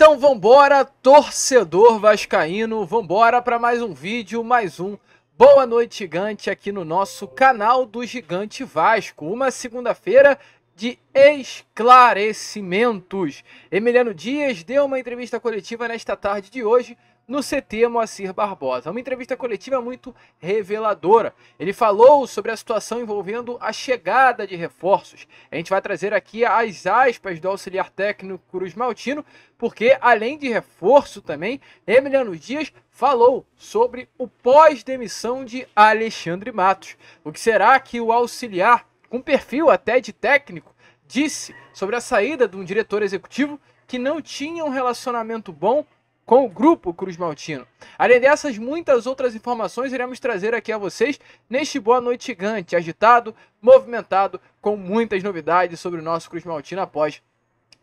Então vambora, torcedor vascaíno, vambora para mais um vídeo, mais um Boa Noite Gigante aqui no nosso canal do Gigante Vasco. Uma segunda-feira de esclarecimentos. Emiliano Dias deu uma entrevista coletiva nesta tarde de hoje no CT Moacir Barbosa. Uma entrevista coletiva muito reveladora. Ele falou sobre a situação envolvendo a chegada de reforços. A gente vai trazer aqui as aspas do auxiliar técnico Cruz Maltino, porque além de reforço também, Emiliano Dias falou sobre o pós-demissão de Alexandre Matos. O que será que o auxiliar, com perfil até de técnico, disse sobre a saída de um diretor executivo que não tinha um relacionamento bom com o grupo Cruz Maltino. Além dessas, muitas outras informações iremos trazer aqui a vocês neste Boa Noite Gigante, agitado, movimentado, com muitas novidades sobre o nosso Cruz Maltino após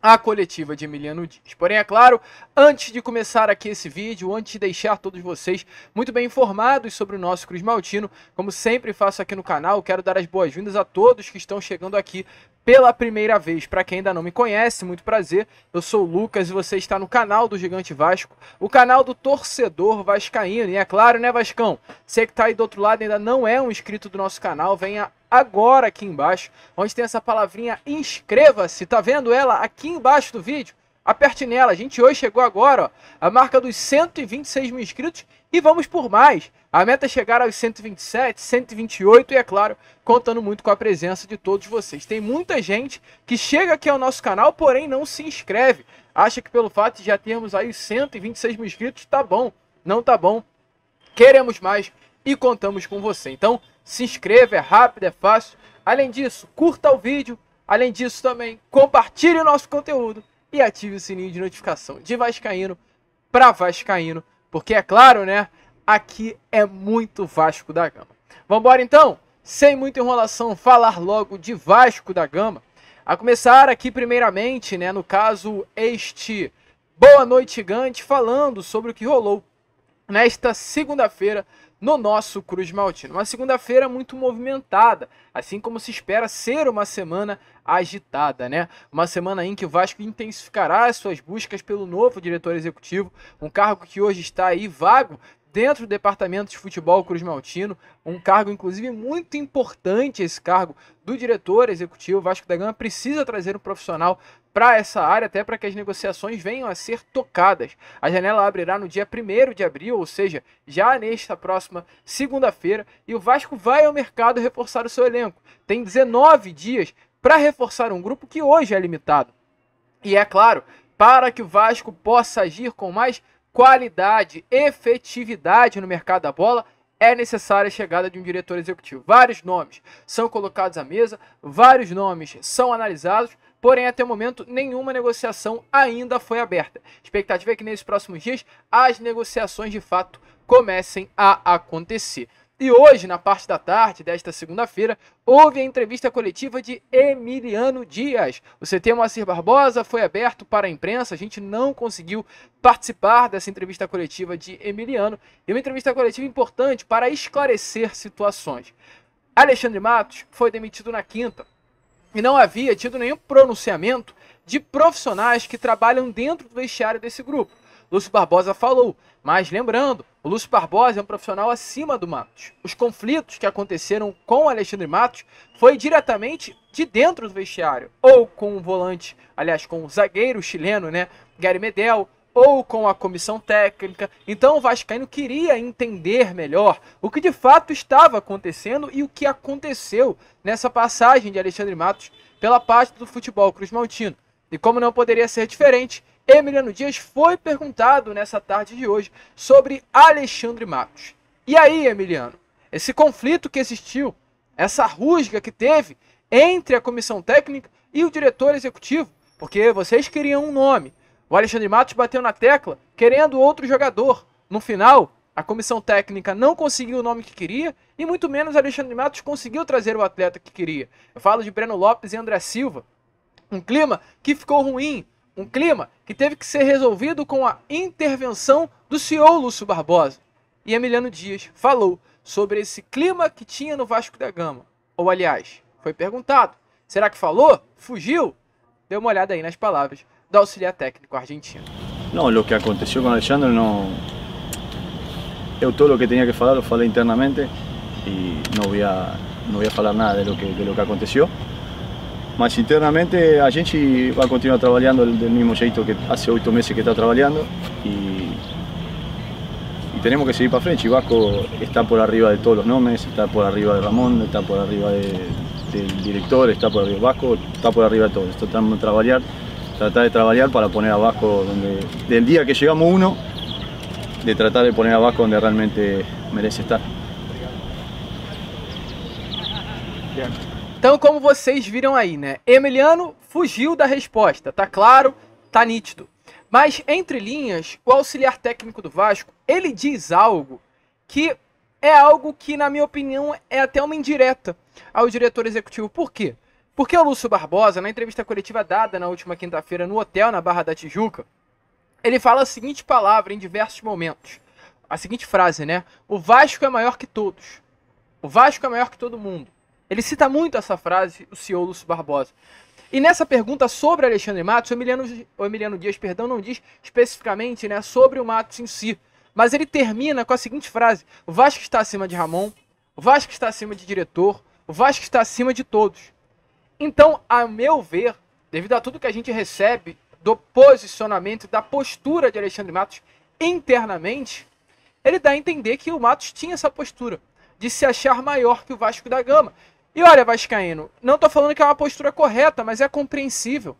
a coletiva de Emiliano Dias. Porém, é claro, antes de começar aqui esse vídeo, antes de deixar todos vocês muito bem informados sobre o nosso Cruz Maltino, como sempre faço aqui no canal, quero dar as boas-vindas a todos que estão chegando aqui pela primeira vez. Para quem ainda não me conhece, muito prazer, eu sou o Lucas e você está no canal do Gigante Vasco, o canal do torcedor vascaíno. E é claro, né, Vascão, você que está aí do outro lado e ainda não é um inscrito do nosso canal, venha agora aqui embaixo, onde tem essa palavrinha inscreva-se, tá vendo ela aqui embaixo do vídeo? Aperte nela, a gente hoje chegou agora, ó, a marca dos 126 mil inscritos e vamos por mais. A meta é chegar aos 127, 128 e é claro, contando muito com a presença de todos vocês. Tem muita gente que chega aqui ao nosso canal, porém não se inscreve. Acha que pelo fato de já termos aí os 126 mil inscritos, tá bom. Não tá bom. Queremos mais e contamos com você. Então, se inscreva, é rápido, é fácil. Além disso, curta o vídeo. Além disso também, compartilhe o nosso conteúdo e ative o sininho de notificação de vascaíno para vascaíno. Porque é claro, né? Aqui é muito Vasco da Gama. Vambora então, sem muita enrolação, falar logo de Vasco da Gama. A começar aqui primeiramente, né? No caso, este Boa Noite Gigante, falando sobre o que rolou nesta segunda-feira no nosso Cruz Maltino. Uma segunda-feira muito movimentada, assim como se espera ser uma semana agitada, né? Uma semana em que o Vasco intensificará as suas buscas pelo novo diretor executivo, um cargo que hoje está aí vago dentro do departamento de futebol Cruz Maltino, um cargo inclusive muito importante, esse cargo do diretor executivo. O Vasco da Gama precisa trazer um profissional para essa área, até para que as negociações venham a ser tocadas. A janela abrirá no dia 1º de abril, ou seja, já nesta próxima segunda-feira, e o Vasco vai ao mercado reforçar o seu elenco. Tem 19 dias para reforçar um grupo que hoje é limitado. E é claro, para que o Vasco possa agir com mais qualidade, efetividade no mercado da bola, é necessária a chegada de um diretor executivo. Vários nomes são colocados à mesa, vários nomes são analisados, porém até o momento nenhuma negociação ainda foi aberta. A expectativa é que nesses próximos dias as negociações de fato comecem a acontecer. E hoje, na parte da tarde desta segunda-feira, houve a entrevista coletiva de Emiliano Dias. O CT Moacir Barbosa foi aberto para a imprensa, a gente não conseguiu participar dessa entrevista coletiva de Emiliano. E uma entrevista coletiva importante para esclarecer situações. Alexandre Matos foi demitido na quinta e não havia tido nenhum pronunciamento de profissionais que trabalham dentro do vestiário desse grupo. Lúcio Barbosa falou, mas lembrando, o Lúcio Barbosa é um profissional acima do Matos. Os conflitos que aconteceram com o Alexandre Matos foi diretamente de dentro do vestiário, ou com o volante, aliás, com o zagueiro chileno, né, Gary Medel, ou com a comissão técnica. Então o vascaíno queria entender melhor o que de fato estava acontecendo e o que aconteceu nessa passagem de Alexandre Matos pela parte do futebol Cruz Maltino. E como não poderia ser diferente, Emiliano Dias foi perguntado nessa tarde de hoje sobre Alexandre Matos. E aí, Emiliano, esse conflito que existiu, essa rusga que teve entre a comissão técnica e o diretor executivo, porque vocês queriam um nome, o Alexandre Matos bateu na tecla querendo outro jogador. No final, a comissão técnica não conseguiu o nome que queria e muito menos Alexandre Matos conseguiu trazer o atleta que queria. Eu falo de Breno Lopes e André Silva. Um clima que ficou ruim, um clima que teve que ser resolvido com a intervenção do CEO Lúcio Barbosa. E Emiliano Dias falou sobre esse clima que tinha no Vasco da Gama. Ou aliás, foi perguntado, será que falou? Fugiu? Dê uma olhada aí nas palavras do auxiliar técnico argentino. No, lo que aconteció con Alexandre no. Eu todo lo que tenía que falar lo falei internamente y no voy a falar nada de lo que aconteceu. Mas internamente a gente vai continuar trabalhando do mesmo jeito que há 8 meses que está trabalhando e temos que seguir para frente. O Vasco está por arriba de todos los nomes, está por arriba de Ramón, está por arriba del director, está por arriba de Vasco, está por arriba de todos. Tratamos de tratar de trabajar para poner a Vasco donde, del día que llegamos uno, de tratar de poner a Vasco donde realmente merece estar. Então, como vocês viram aí, né? Emiliano fugiu da resposta, tá claro, tá nítido. Mas, entre linhas, o auxiliar técnico do Vasco, ele diz algo que é algo que, na minha opinião, é até uma indireta ao diretor executivo. Por quê? Porque o Lúcio Barbosa, na entrevista coletiva dada na última quinta-feira no hotel na Barra da Tijuca, ele fala a seguinte palavra em diversos momentos. A seguinte frase, né? O Vasco é maior que todos. O Vasco é maior que todo mundo. Ele cita muito essa frase, o CEO Lúcio Barbosa. E nessa pergunta sobre Alexandre Matos, o Emiliano Dias, não diz especificamente, né, sobre o Matos em si. Mas ele termina com a seguinte frase: o Vasco está acima de Ramon, o Vasco está acima de diretor, o Vasco está acima de todos. Então, a meu ver, devido a tudo que a gente recebe do posicionamento, da postura de Alexandre Matos internamente, ele dá a entender que o Matos tinha essa postura de se achar maior que o Vasco da Gama. E olha, vascaíno, não estou falando que é uma postura correta, mas é compreensível.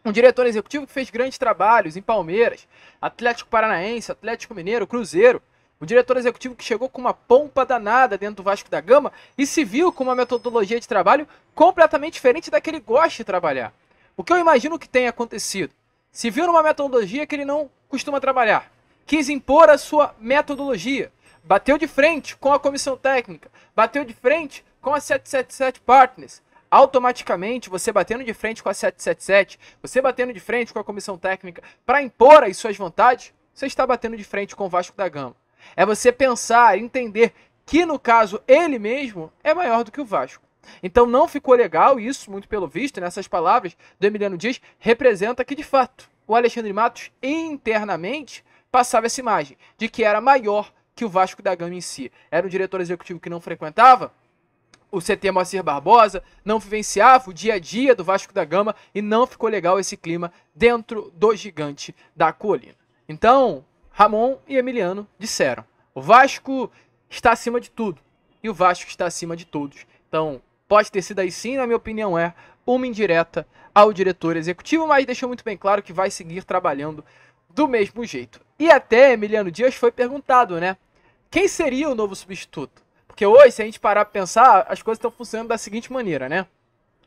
Um diretor executivo que fez grandes trabalhos em Palmeiras, Atlético Paranaense, Atlético Mineiro, Cruzeiro. Um diretor executivo que chegou com uma pompa danada dentro do Vasco da Gama e se viu com uma metodologia de trabalho completamente diferente da que ele gosta de trabalhar. O que eu imagino que tenha acontecido? Se viu numa metodologia que ele não costuma trabalhar. Quis impor a sua metodologia. Bateu de frente com a comissão técnica. Bateu de frente com a 777 Partners. Automaticamente, você batendo de frente com a 777, você batendo de frente com a comissão técnica para impor as suas vontades, você está batendo de frente com o Vasco da Gama. É você pensar, entender que, no caso, ele mesmo é maior do que o Vasco. Então não ficou legal, e isso, muito pelo visto, nessas palavras do Emiliano Dias, representa que, de fato, o Alexandre Matos internamente passava essa imagem de que era maior que o Vasco da Gama em si. Era um diretor executivo que não frequentava o CT Moacir Barbosa, não vivenciava o dia a dia do Vasco da Gama e não ficou legal esse clima dentro do gigante da colina. Então, Ramon e Emiliano disseram: o Vasco está acima de tudo e o Vasco está acima de todos. Então, pode ter sido aí sim, na minha opinião, é uma indireta ao diretor executivo, mas deixou muito bem claro que vai seguir trabalhando do mesmo jeito. E até Emiliano Dias foi perguntado, né? Quem seria o novo substituto? Porque hoje, se a gente parar para pensar, as coisas estão funcionando da seguinte maneira, né?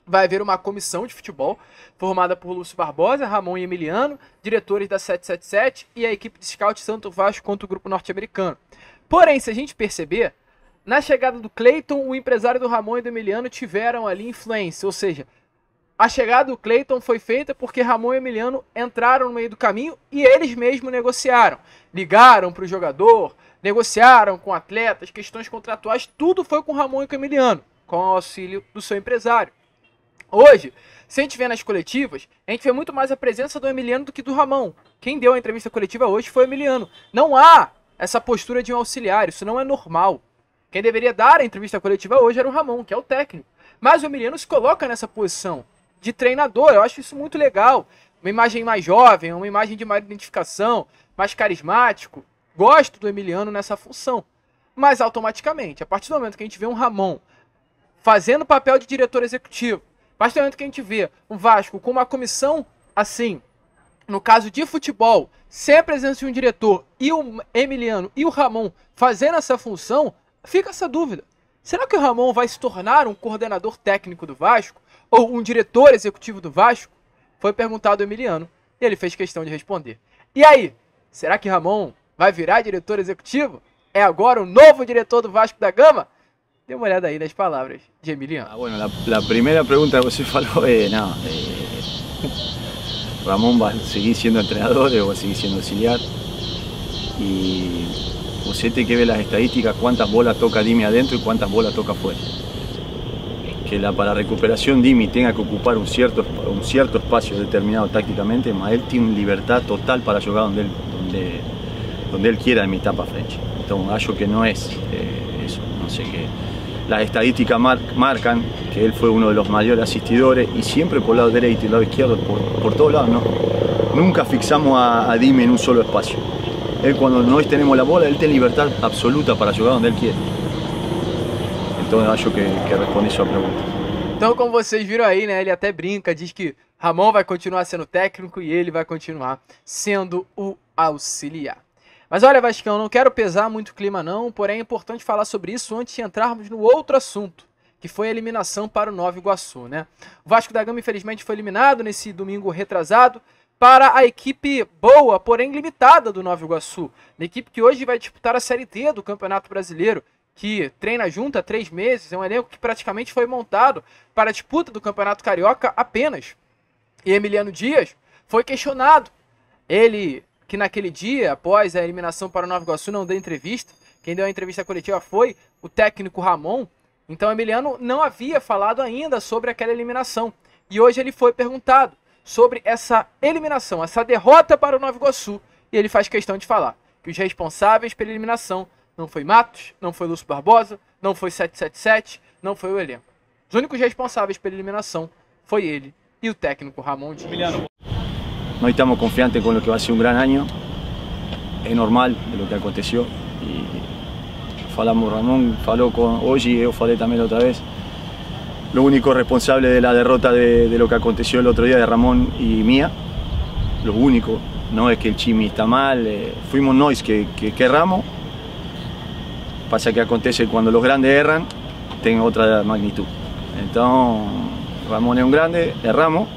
Vai haver uma comissão de futebol formada por Lúcio Barbosa, Ramon e Emiliano, diretores da 777 e a equipe de scout Santo Vasco contra o grupo norte-americano. Porém, se a gente perceber, na chegada do Cleiton, o empresário do Ramon e do Emiliano tiveram ali influência, ou seja, a chegada do Cleiton foi feita porque Ramon e Emiliano entraram no meio do caminho e eles mesmos negociaram. Ligaram para o jogador, negociaram com atletas, questões contratuais, tudo foi com Ramon e com Emiliano, com o auxílio do seu empresário. Hoje, se a gente vê nas coletivas, a gente vê muito mais a presença do Emiliano do que do Ramon. Quem deu a entrevista coletiva hoje foi o Emiliano. Não há essa postura de um auxiliar, isso não é normal. Quem deveria dar a entrevista coletiva hoje era o Ramon, que é o técnico. Mas o Emiliano se coloca nessa posição de treinador, eu acho isso muito legal. Uma imagem mais jovem, uma imagem de maior identificação, mais carismático. Gosto do Emiliano nessa função. Mas automaticamente, a partir do momento que a gente vê um Ramon fazendo papel de diretor executivo, a partir do momento que a gente vê um Vasco com uma comissão assim, no caso de futebol, sem a presença de um diretor, e o Emiliano e o Ramon fazendo essa função, fica essa dúvida. Será que o Ramon vai se tornar um coordenador técnico do Vasco? Ou um diretor executivo do Vasco? Foi perguntado ao Emiliano e ele fez questão de responder. E aí, será que Ramon vai virar diretor executivo? É agora o novo diretor do Vasco da Gama? Dê uma olhada aí nas palavras de Emiliano. Bueno, la primera pregunta que você falou é, Ramón va a seguir siendo entrenador, yo voy a seguir siendo auxiliar. Y usted tiene que ver las estadísticas, cuántas bolas toca Dimi adentro y cuántas bolas toca afuera. para recuperación Dimi tenga que ocupar un cierto espacio determinado tácticamente, mas él tiene libertad total para jugar donde él quiera en mitad para frente. Entonces, acho que no es eso, no sé qué. Las estadísticas marcan que él fue uno de los mayores asistidores y siempre por el lado derecho y el lado izquierdo, por todos lados, ¿no? Nunca fixamos a Dimi en un solo espacio. Él cuando nós tenemos la bola, él tiene libertad absoluta para jugar donde él quiere. Então eu acho que respondi sua pergunta. Então, como vocês viram aí, né, ele até brinca, diz que Ramon vai continuar sendo técnico e ele vai continuar sendo o auxiliar. Mas olha, Vascão, não quero pesar muito o clima não, porém é importante falar sobre isso antes de entrarmos no outro assunto, que foi a eliminação para o Nova Iguaçu, né? O Vasco da Gama, infelizmente, foi eliminado nesse domingo retrasado para a equipe boa, porém limitada do Nova Iguaçu, a equipe que hoje vai disputar a Série D do Campeonato Brasileiro, que treina junto há 3 meses, é um elenco que praticamente foi montado para a disputa do Campeonato Carioca apenas. E Emiliano Dias foi questionado. Ele, que naquele dia, após a eliminação para o Nova Iguaçu, não deu entrevista. Quem deu a entrevista coletiva foi o técnico Ramon. Então Emiliano não havia falado ainda sobre aquela eliminação. E hoje ele foi perguntado sobre essa eliminação, essa derrota para o Nova Iguaçu. E ele faz questão de falar que os responsáveis pela eliminação não foi Matos, não foi Lúcio Barbosa, não foi 777, não foi o elenco. Os únicos responsáveis pela eliminação foi ele e o técnico Ramon Dias. Nós estamos confiantes com o que vai ser um grande ano. É normal de lo que aconteceu. E falamos, Ramon falou hoje, eu falei também outra vez. Lo único responsable de la derrota de lo que aconteció el otro día de Ramón y mía, lo único, no es que el Chimi está mal, fuimos nosotros que erramos. Pasa que acontece cuando los grandes erran, tienen otra magnitud. Entonces, Ramón es un grande, erramos,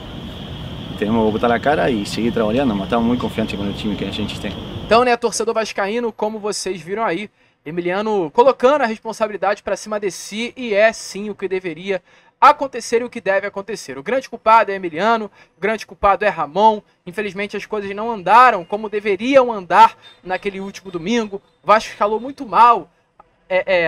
tenemos que botar la cara e seguir trabalhando, mas estamos muito confiantes com o time que a gente tem. Então, né, torcedor vascaíno, como vocês viram aí, Emiliano colocando a responsabilidade para cima de si, e é sim o que deveria acontecer e o que deve acontecer. O grande culpado é Emiliano, o grande culpado é Ramon. Infelizmente as coisas não andaram como deveriam andar naquele último domingo. O Vasco escalou muito mal.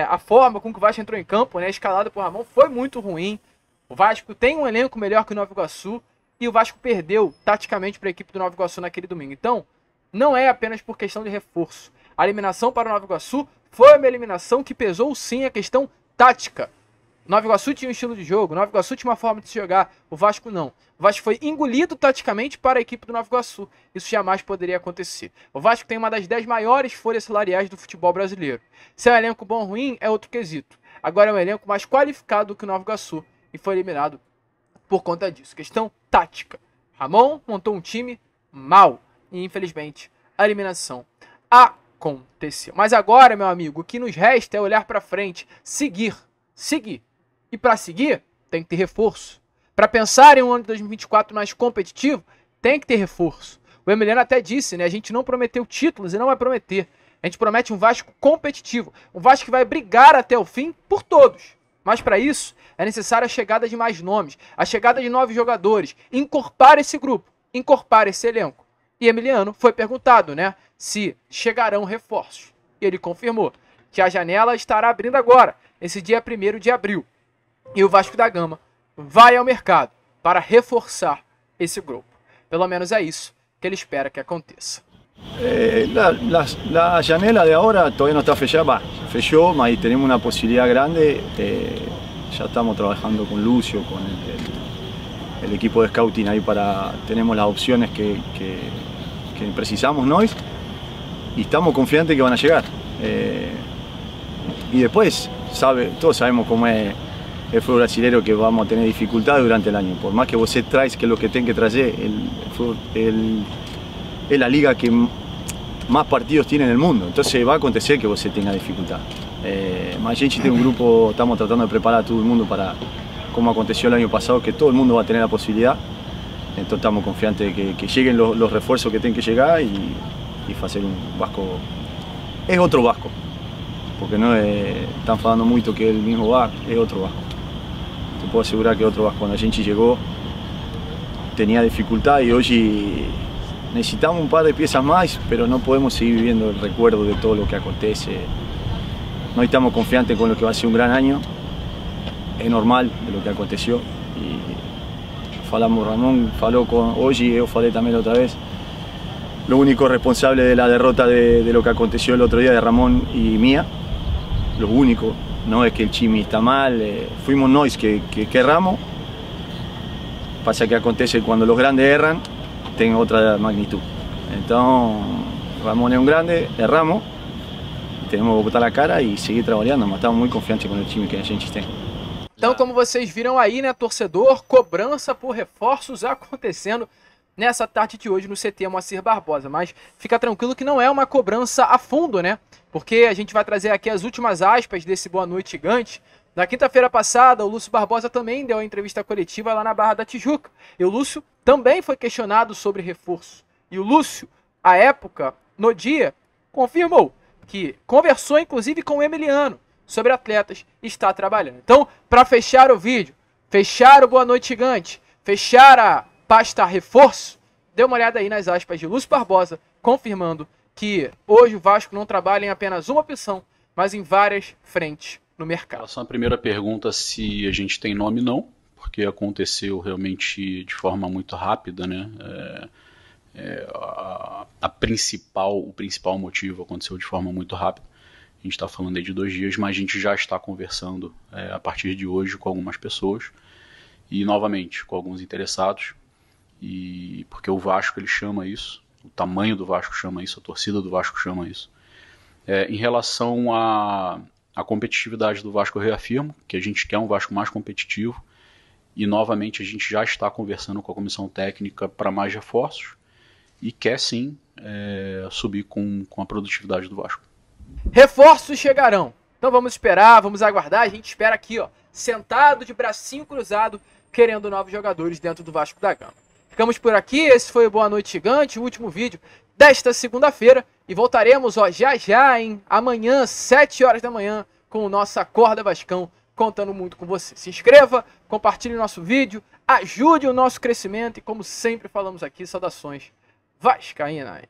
A forma com que o Vasco entrou em campo, né, a escalada por Ramon, foi muito ruim. O Vasco tem um elenco melhor que o Nova Iguaçu e o Vasco perdeu taticamente para a equipe do Nova Iguaçu naquele domingo. Então, não é apenas por questão de reforço. A eliminação para o Nova Iguaçu foi uma eliminação que pesou sim a questão tática. O Nova Iguaçu tinha um estilo de jogo, o Nova Iguaçu tinha uma forma de se jogar, o Vasco não. O Vasco foi engolido taticamente para a equipe do Nova Iguaçu. Isso jamais poderia acontecer. O Vasco tem uma das 10 maiores folhas salariais do futebol brasileiro. Se é um elenco bom ou ruim, é outro quesito. Agora é um elenco mais qualificado do que o Nova Iguaçu e foi eliminado por conta disso. Questão tática. Ramon montou um time mal e, infelizmente, a eliminação aconteceu. Mas agora, meu amigo, o que nos resta é olhar para frente, seguir. E para seguir, tem que ter reforço. Para pensar em um ano de 2024 mais competitivo, tem que ter reforço. O Emiliano até disse, né? A gente não prometeu títulos e não vai prometer. A gente promete um Vasco competitivo. Um Vasco que vai brigar até o fim por todos. Mas para isso, é necessária a chegada de mais nomes, a chegada de novos jogadores, encorpar esse grupo, encorpar esse elenco. E Emiliano foi perguntado, né? Se chegarão reforços. E ele confirmou que a janela estará abrindo agora, esse dia 1º de abril. E o Vasco da Gama vai ao mercado para reforçar esse grupo. Pelo menos é isso que ele espera que aconteça. La janela de ahora todavía no está fechada, fechó, mas tenemos una posibilidad grande. Ya estamos trabajando con Lucio, con el equipo de scouting ahí tenemos las opciones que precisamos nosotros y estamos confiantes que van a llegar. Y después, todos sabemos cómo es el fútbol brasileño, que vamos a tener dificultades durante el año. Por más que vos traes que lo que tenga que traer, es la liga que más partidos tiene en el mundo. Entonces va a acontecer que vos tenga dificultad. Mas a gente tem un grupo, estamos tratando de preparar a todo el mundo para, como aconteció el año pasado, que todo el mundo va a tener la posibilidad. Entonces estamos confiantes de que lleguen los refuerzos que tienen que llegar y hacer un Vasco. Es otro Vasco, porque no están falando mucho que es el mismo Vasco, es otro Vasco. Te puedo asegurar que otro Vasco, cuando a gente llegó, tenía dificultad y hoy necesitamos un par de piezas más, pero no podemos seguir viviendo el recuerdo de todo lo que acontece. No estamos confiantes con lo que va a ser un gran año é normal de lo que aconteceu. E falamos, Ramón falou hoje e eu falei também outra vez. Lo único responsable de la derrota de lo que aconteció el otro día de Ramón y mía, lo único, no es que el Chimi está mal, fuimos nosotros que erramos. Pasa que acontece cuando los grandes erran, tem outra magnitud. Então, Ramón es un grande, erramos, tenemos que botar a cara e seguir trabalhando, mas estamos muito confiantes com o time que a gente tem. Então, como vocês viram aí, né, torcedor, cobrança por reforços acontecendo nessa tarde de hoje no CT Moacir Barbosa, mas fica tranquilo que não é uma cobrança a fundo, né? Porque a gente vai trazer aqui as últimas aspas desse Boa Noite Gigante. Na quinta-feira passada, o Lúcio Barbosa também deu a entrevista coletiva lá na Barra da Tijuca. E o Lúcio também foi questionado sobre reforço. E o Lúcio, à época, no dia, confirmou que conversou inclusive com o Emiliano sobre atletas e está trabalhando. Então, para fechar o vídeo, fechar o Boa Noite Gigante, fechar a pasta reforço, dê uma olhada aí nas aspas de Lúcio Barbosa, confirmando que hoje o Vasco não trabalha em apenas uma opção, mas em várias frentes no mercado. Em relação à primeira pergunta, se a gente tem nome, não, porque aconteceu realmente de forma muito rápida, né? O principal motivo aconteceu de forma muito rápida. A gente está falando aí de 2 dias, mas a gente já está conversando a partir de hoje com algumas pessoas e novamente com alguns interessados. E porque o Vasco ele chama isso, o tamanho do Vasco chama isso, a torcida do Vasco chama isso. Em relação à competitividade do Vasco, eu reafirmo que a gente quer um Vasco mais competitivo e novamente a gente já está conversando com a comissão técnica para mais reforços e quer sim subir com a produtividade do Vasco. Reforços chegarão, então vamos esperar, vamos aguardar, a gente espera aqui, ó, sentado de bracinho cruzado, querendo novos jogadores dentro do Vasco da Gama. Ficamos por aqui, esse foi o Boa Noite Gigante, o último vídeo desta segunda-feira. E voltaremos já, hein? Amanhã, 7 horas da manhã, com o nosso Acorda Vascão, contando muito com você. Se inscreva, compartilhe o nosso vídeo, ajude o nosso crescimento e, como sempre falamos aqui, saudações vascaínas.